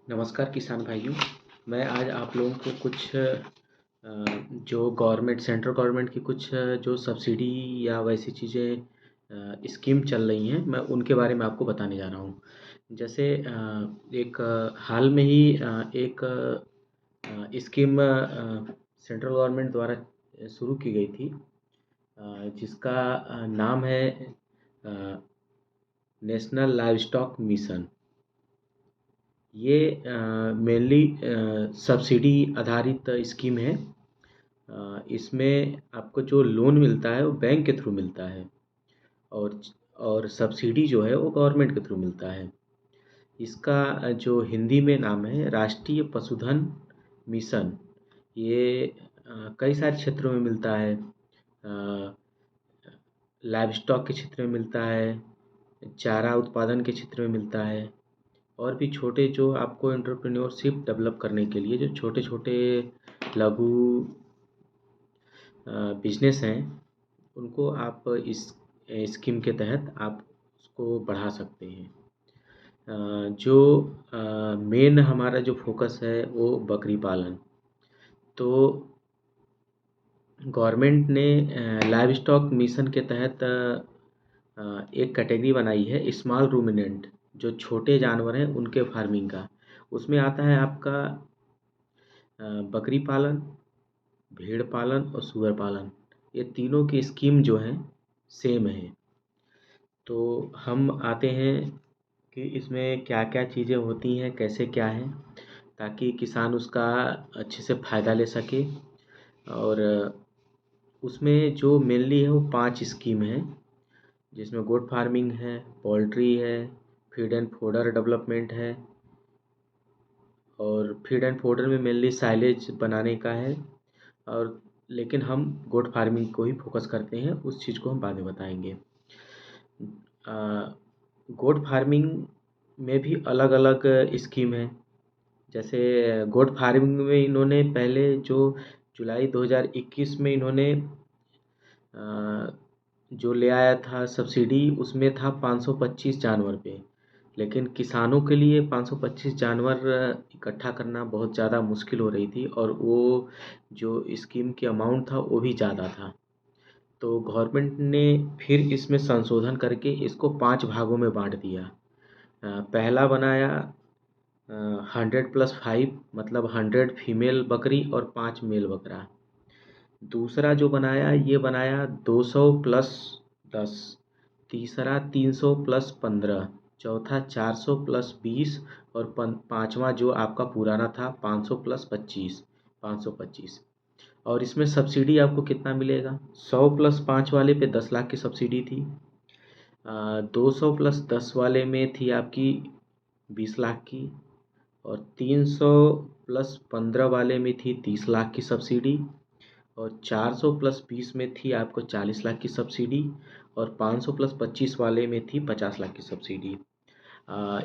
नमस्कार किसान भाइयों। मैं आज आप लोगों को कुछ जो गवर्नमेंट सेंट्रल गवर्नमेंट की कुछ जो सब्सिडी या वैसी चीज़ें स्कीम चल रही हैं, मैं उनके बारे में आपको बताने जा रहा हूँ। जैसे एक हाल में ही एक स्कीम सेंट्रल गवर्नमेंट द्वारा शुरू की गई थी, जिसका नाम है नेशनल लाइवस्टॉक मिशन। ये मेनली सब्सिडी आधारित स्कीम है। इसमें आपको जो लोन मिलता है वो बैंक के थ्रू मिलता है, और सब्सिडी जो है वो गवर्नमेंट के थ्रू मिलता है। इसका जो हिंदी में नाम है राष्ट्रीय पशुधन मिशन। ये कई सारे क्षेत्रों में मिलता है। लाइव स्टॉक के क्षेत्र में मिलता है, चारा उत्पादन के क्षेत्र में मिलता है, और भी छोटे जो आपको एंटरप्रेन्योरशिप डेवलप करने के लिए जो छोटे छोटे लघु बिजनेस हैं, उनको आप इस स्कीम के तहत आप उसको बढ़ा सकते हैं। जो मेन हमारा जो फोकस है वो बकरी पालन। तो गवर्नमेंट ने लाइव स्टॉक मिशन के तहत एक कैटेगरी बनाई है स्मॉल रूमिनेंट, जो छोटे जानवर हैं उनके फार्मिंग का। उसमें आता है आपका बकरी पालन, भेड़ पालन और सूअर पालन। ये तीनों की स्कीम जो है सेम है। तो हम आते हैं कि इसमें क्या क्या चीज़ें होती हैं, कैसे क्या है, ताकि किसान उसका अच्छे से फ़ायदा ले सके। और उसमें जो मेनली है वो 5 स्कीम है, जिसमें गोट फार्मिंग है, पोल्ट्री है, फीड एंड फोडर डेवलपमेंट है, और फीड एंड फोडर में मेनली साइलेज बनाने का है। और लेकिन हम गोट फार्मिंग को ही फोकस करते हैं, उस चीज़ को हम बाद में बताएंगे। गोट फार्मिंग में भी अलग अलग स्कीम है। जैसे गोट फार्मिंग में इन्होंने पहले जो जुलाई 2021 में इन्होंने जो ले आया था सब्सिडी, उसमें था 525 जानवर पे। लेकिन किसानों के लिए 525 जानवर इकट्ठा करना बहुत ज़्यादा मुश्किल हो रही थी, और वो जो स्कीम की अमाउंट था वो भी ज़्यादा था। तो गवर्नमेंट ने फिर इसमें संशोधन करके इसको 5 भागों में बांट दिया। पहला बनाया 100+5, मतलब 100 फीमेल बकरी और 5 मेल बकरा। दूसरा जो बनाया ये बनाया 200+10। तीसरा 300+15। चौथा 400+20। और पाँचवा जो आपका पुराना था 500+25, 525। और इसमें सब्सिडी आपको कितना मिलेगा? 100+5 वाले पे 10 लाख की सब्सिडी थी। 200+10 वाले में थी आपकी 20 लाख की। और 300+15 वाले में थी 30 लाख की सब्सिडी। और 400+20 में थी आपको 40 लाख की सब्सिडी। और 500+25 वाले में थी 50 लाख की सब्सिडी।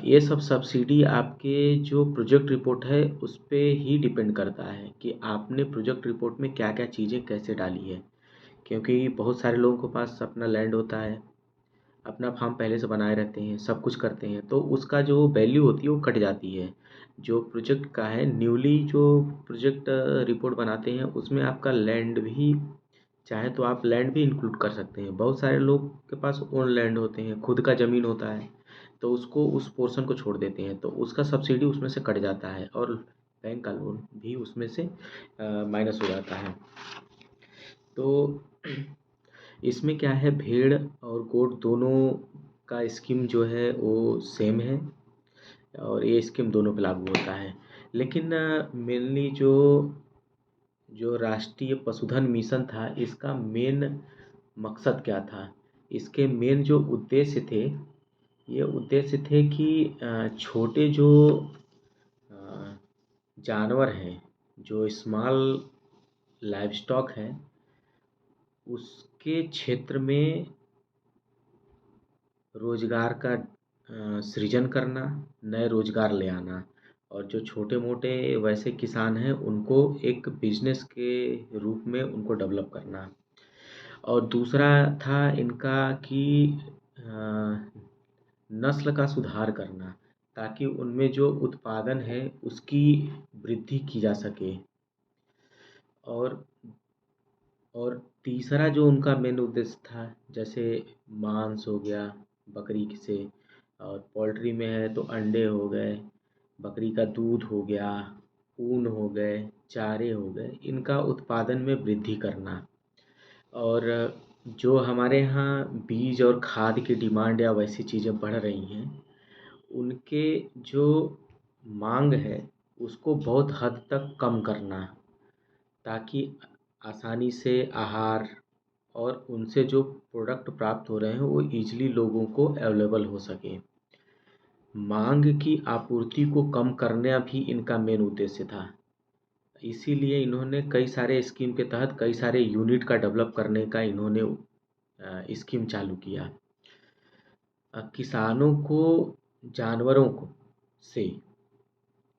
ये सब सब्सिडी आपके जो प्रोजेक्ट रिपोर्ट है उस पे ही डिपेंड करता है कि आपने प्रोजेक्ट रिपोर्ट में क्या क्या चीज़ें कैसे डाली है। क्योंकि बहुत सारे लोगों के पास अपना लैंड होता है, अपना फार्म पहले से बनाए रहते हैं, सब कुछ करते हैं, तो उसका जो वैल्यू होती है वो कट जाती है। जो प्रोजेक्ट का है न्यूली जो प्रोजेक्ट रिपोर्ट बनाते हैं, उसमें आपका लैंड भी चाहे तो आप लैंड भी इंक्लूड कर सकते हैं। बहुत सारे लोग के पास ओन लैंड होते हैं, खुद का ज़मीन होता है, तो उसको उस पोर्शन को छोड़ देते हैं, तो उसका सब्सिडी उसमें से कट जाता है, और बैंक का लोन भी उसमें से माइनस हो जाता है। तो इसमें क्या है, भेड़ और गोट दोनों का स्कीम जो है वो सेम है, और ये स्कीम दोनों पे लागू होता है। लेकिन मेनली जो जो राष्ट्रीय पशुधन मिशन था, इसका मेन मकसद क्या था? इसके मेन जो उद्देश्य थे, ये उद्देश्य थे कि छोटे जो जानवर हैं, जो स्मॉल लाइव स्टॉक है, उसके क्षेत्र में रोजगार का सृजन करना, नए रोजगार ले आना। और जो छोटे मोटे वैसे किसान हैं उनको एक बिजनेस के रूप में उनको डेवलप करना। और दूसरा था इनका कि नस्ल का सुधार करना, ताकि उनमें जो उत्पादन है उसकी वृद्धि की जा सके। और और तीसरा जो उनका मेन उद्देश्य था, जैसे मांस हो गया बकरी से, और पोल्ट्री में है तो अंडे हो गए, बकरी का दूध हो गया, ऊन हो गए, चारे हो गए, इनका उत्पादन में वृद्धि करना। और जो हमारे यहाँ बीज और खाद की डिमांड या वैसी चीज़ें बढ़ रही हैं, उनके जो मांग है उसको बहुत हद तक कम करना, ताकि आसानी से आहार और उनसे जो प्रोडक्ट प्राप्त हो रहे हैं वो ईज़िली लोगों को अवेलेबल हो सके। मांग की आपूर्ति को कम करना भी इनका मेन उद्देश्य था। इसीलिए इन्होंने कई सारे स्कीम के तहत कई सारे यूनिट का डेवलप करने का इन्होंने स्कीम चालू किया। किसानों को जानवरों को से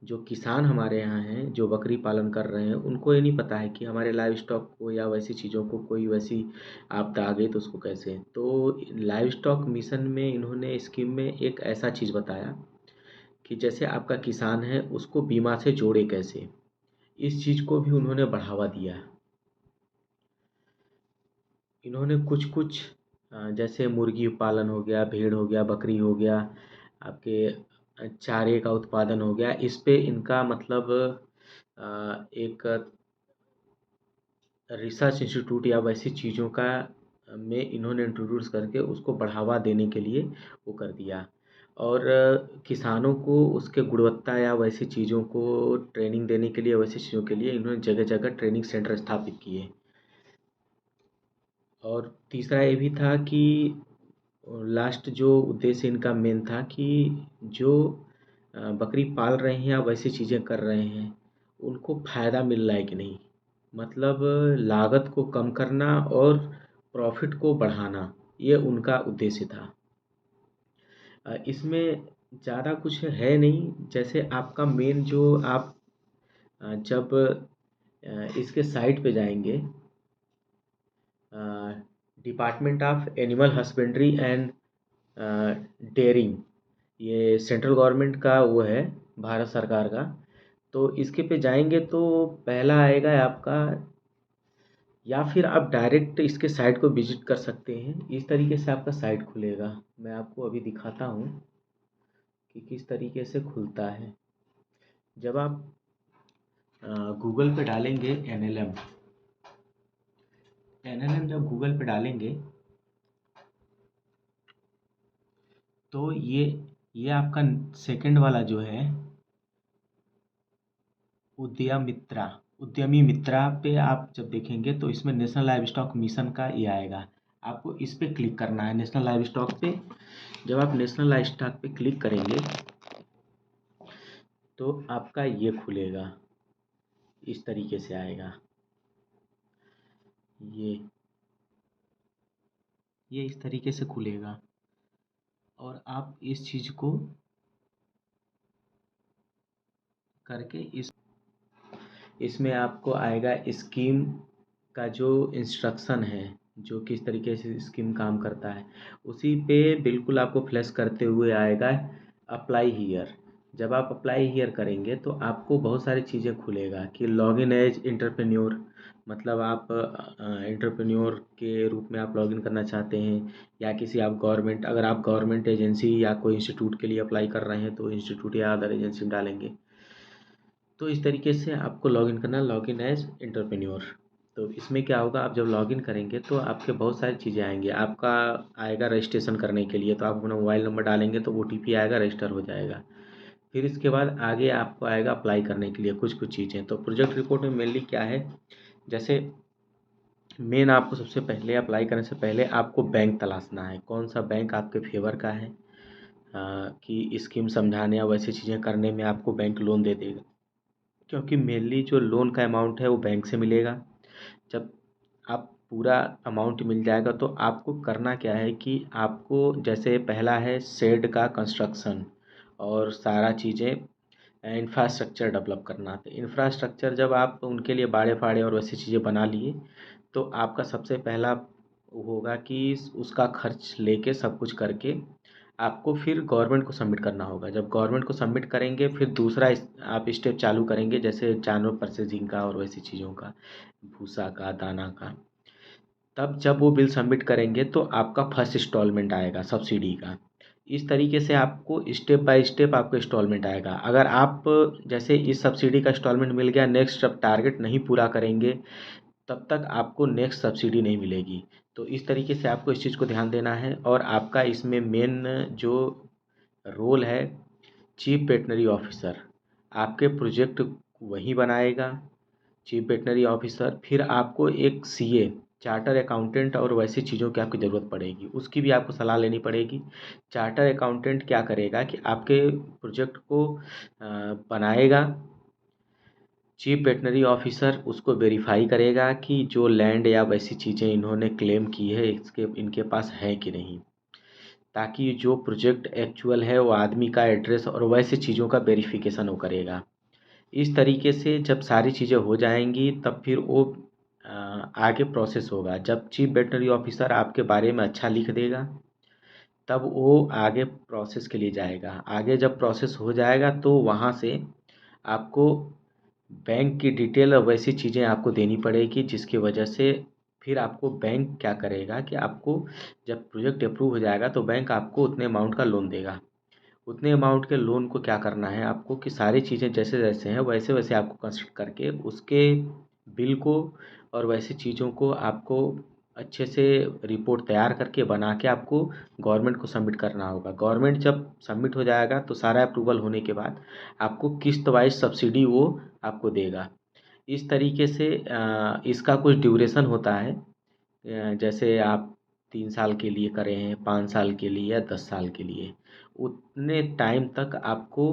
जो किसान हमारे यहाँ हैं जो बकरी पालन कर रहे हैं, उनको ये नहीं पता है कि हमारे लाइव स्टॉक को या वैसी चीज़ों को कोई वैसी आपदा आ गई तो उसको कैसे। तो लाइव स्टॉक मिशन में इन्होंने स्कीम में एक ऐसा चीज़ बताया कि जैसे आपका किसान है उसको बीमा से जोड़े कैसे, इस चीज़ को भी उन्होंने बढ़ावा दिया। इन्होंने कुछ कुछ जैसे मुर्गी पालन हो गया, भेड़ हो गया, बकरी हो गया, आपके चारे का उत्पादन हो गया, इस पे इनका मतलब एक रिसर्च इंस्टीट्यूट या वैसी चीज़ों का में इन्होंने इंट्रोड्यूस करके उसको बढ़ावा देने के लिए वो कर दिया। और किसानों को उसके गुणवत्ता या वैसी चीज़ों को ट्रेनिंग देने के लिए, वैसी चीज़ों के लिए इन्होंने जगह जगह ट्रेनिंग सेंटर स्थापित किए। और तीसरा ये भी था कि लास्ट जो उद्देश्य इनका मेन था कि जो बकरी पाल रहे हैं या वैसी चीज़ें कर रहे हैं उनको फ़ायदा मिल रहा है कि नहीं, मतलब लागत को कम करना और प्रॉफिट को बढ़ाना, ये उनका उद्देश्य था। इसमें ज़्यादा कुछ है नहीं। जैसे आपका मेन जो आप जब इसके साइट पे जाएंगे, department of animal husbandry and dairying, ये सेंट्रल गवर्नमेंट का वो है, भारत सरकार का। तो इसके पे जाएंगे तो पहला आएगा आपका, या फिर आप डायरेक्ट इसके साइट को विजिट कर सकते हैं। इस तरीके से आपका साइट खुलेगा। मैं आपको अभी दिखाता हूँ कि किस तरीके से खुलता है। जब आप गूगल पे डालेंगे एनएलएम, जब गूगल पे डालेंगे तो ये आपका सेकंड वाला जो है उद्यमी मित्रा पे आप जब देखेंगे तो इसमें नेशनल लाइव स्टॉक मिशन का ये आएगा। आपको इस पे क्लिक करना है, नेशनल लाइव स्टॉक पे। जब आप नेशनल लाइव स्टॉक पे क्लिक करेंगे तो आपका ये खुलेगा, इस तरीके से आएगा। ये इस तरीके से खुलेगा और आप इस चीज़ को करके इसमें आपको आएगा स्कीम का जो इंस्ट्रक्शन है, जो किस तरीके से स्कीम काम करता है, उसी पे बिल्कुल आपको फ्लैश करते हुए आएगा अप्लाई हियर। जब आप अप्लाई हियर करेंगे तो आपको बहुत सारी चीज़ें खुलेगा कि लॉगिन एज एंटरप्रेन्योर, मतलब आप एंटरप्रेन्योर के रूप में आप लॉगिन करना चाहते हैं, या किसी आप गवर्नमेंट, अगर आप गवर्नमेंट एजेंसी या कोई इंस्टीट्यूट के लिए अप्लाई कर रहे हैं तो इंस्टीट्यूट या अदर एजेंसी में डालेंगे। तो इस तरीके से आपको लॉगिन करना, लॉगिन एज एंटरप्रेन्योर। तो इसमें क्या होगा, आप जब लॉगिन करेंगे तो आपके बहुत सारी चीज़ें आएंगी। आपका आएगा रजिस्ट्रेशन करने के लिए, तो आप अपना मोबाइल नंबर डालेंगे तो ओटीपी आएगा, रजिस्टर हो जाएगा। फिर इसके बाद आगे आपको आएगा अप्लाई करने के लिए कुछ कुछ चीज़ें। तो प्रोजेक्ट रिपोर्ट में मेनली क्या है, जैसे मेन आपको सबसे पहले अप्लाई करने से पहले आपको बैंक तलाशना है, कौन सा बैंक आपके फेवर का है कि स्कीम समझाने या वैसी चीज़ें करने में आपको बैंक लोन दे देगा। क्योंकि मेनली जो लोन का अमाउंट है वो बैंक से मिलेगा। जब आप पूरा अमाउंट मिल जाएगा तो आपको करना क्या है कि आपको जैसे पहला है शेड का कंस्ट्रक्शन और सारा चीज़ें इंफ्रास्ट्रक्चर डेवलप करना। तो इंफ्रास्ट्रक्चर जब आप उनके लिए बाड़े फाड़े और वैसी चीज़ें बना लिए तो आपका सबसे पहला होगा कि उसका खर्च लेके सब कुछ करके आपको फिर गवर्नमेंट को सबमिट करना होगा। जब गवर्नमेंट को सबमिट करेंगे फिर दूसरा आप स्टेप चालू करेंगे, जैसे जानवर परचेजिंग का और वैसी चीज़ों का, भूसा का, दाना का। तब जब वो बिल सबमिट करेंगे तो आपका फर्स्ट इंस्टॉलमेंट आएगा सब्सिडी का। इस तरीके से आपको स्टेप बाय स्टेप आपको इंस्टॉलमेंट आएगा। अगर आप जैसे इस सब्सिडी का इंस्टॉलमेंट मिल गया, नेक्स्ट जब टारगेट नहीं पूरा करेंगे तब तक आपको नेक्स्ट सब्सिडी नहीं मिलेगी। तो इस तरीके से आपको इस चीज़ को ध्यान देना है। और आपका इसमें मेन जो रोल है, चीफ वेटनरी ऑफिसर, आपके प्रोजेक्ट वही बनाएगा, चीफ वेटनरी ऑफिसर। फिर आपको एक सीए, चार्टर अकाउंटेंट और वैसी चीज़ों की आपकी ज़रूरत पड़ेगी, उसकी भी आपको सलाह लेनी पड़ेगी। चार्टर अकाउंटेंट क्या करेगा कि आपके प्रोजेक्ट को बनाएगा, चीफ वेटनरी ऑफिसर उसको वेरीफाई करेगा कि जो लैंड या वैसी चीज़ें इन्होंने क्लेम की है इसके इनके पास है कि नहीं, ताकि जो प्रोजेक्ट एक्चुअल है वो आदमी का एड्रेस और वैसे चीज़ों का वेरिफिकेशन वो करेगा। इस तरीके से जब सारी चीज़ें हो जाएंगी तब फिर वो आगे प्रोसेस होगा। जब चीफ वेटनरी ऑफिसर आपके बारे में अच्छा लिख देगा तब वो आगे प्रोसेस के लिए जाएगा। आगे जब प्रोसेस हो जाएगा तो वहाँ से आपको बैंक की डिटेल और वैसी चीज़ें आपको देनी पड़ेगी, जिसकी वजह से फिर आपको बैंक क्या करेगा कि आपको जब प्रोजेक्ट अप्रूव हो जाएगा तो बैंक आपको उतने अमाउंट का लोन देगा। उतने अमाउंट के लोन को क्या करना है आपको कि सारी चीज़ें जैसे जैसे हैं वैसे वैसे आपको कंस्ट्रक्ट करके उसके बिल को और वैसी चीज़ों को आपको अच्छे से रिपोर्ट तैयार करके बना के आपको गवर्नमेंट को सबमिट करना होगा। गवर्नमेंट जब सबमिट हो जाएगा तो सारा अप्रूवल होने के बाद आपको किस्त वाइज सब्सिडी वो आपको देगा। इस तरीके से इसका कुछ ड्यूरेशन होता है, जैसे आप 3 साल के लिए करें हैं, 5 साल के लिए या 10 साल के लिए, उतने टाइम तक आपको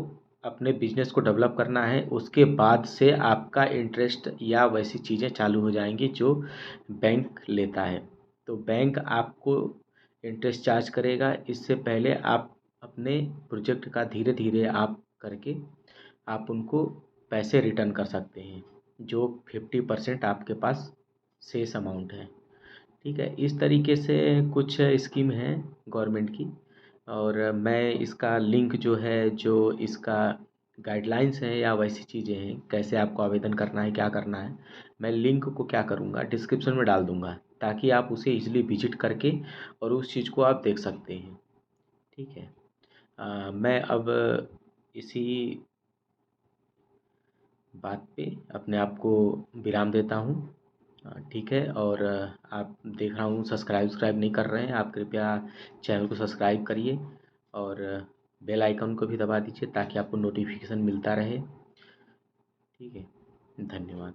अपने बिजनेस को डेवलप करना है। उसके बाद से आपका इंटरेस्ट या वैसी चीज़ें चालू हो जाएंगी जो बैंक लेता है। तो बैंक आपको इंटरेस्ट चार्ज करेगा। इससे पहले आप अपने प्रोजेक्ट का धीरे धीरे आप करके आप उनको पैसे रिटर्न कर सकते हैं, जो 50% आपके पास शेष अमाउंट है। ठीक है, इस तरीके से कुछ स्कीम है गवर्नमेंट की। और मैं इसका लिंक जो है, जो इसका गाइडलाइंस है या वैसी चीज़ें हैं, कैसे आपको आवेदन करना है, क्या करना है, मैं लिंक को क्या करूँगा डिस्क्रिप्शन में डाल दूँगा, ताकि आप उसे इजीली विजिट करके और उस चीज़ को आप देख सकते हैं। ठीक है। मैं अब इसी बात पे अपने आप को विराम देता हूँ। ठीक है। और आप देख रहा हूँ सब्सक्राइब नहीं कर रहे हैं, आप कृपया चैनल को सब्सक्राइब करिए और बेल आइकन को भी दबा दीजिए ताकि आपको नोटिफिकेशन मिलता रहे। ठीक है, धन्यवाद।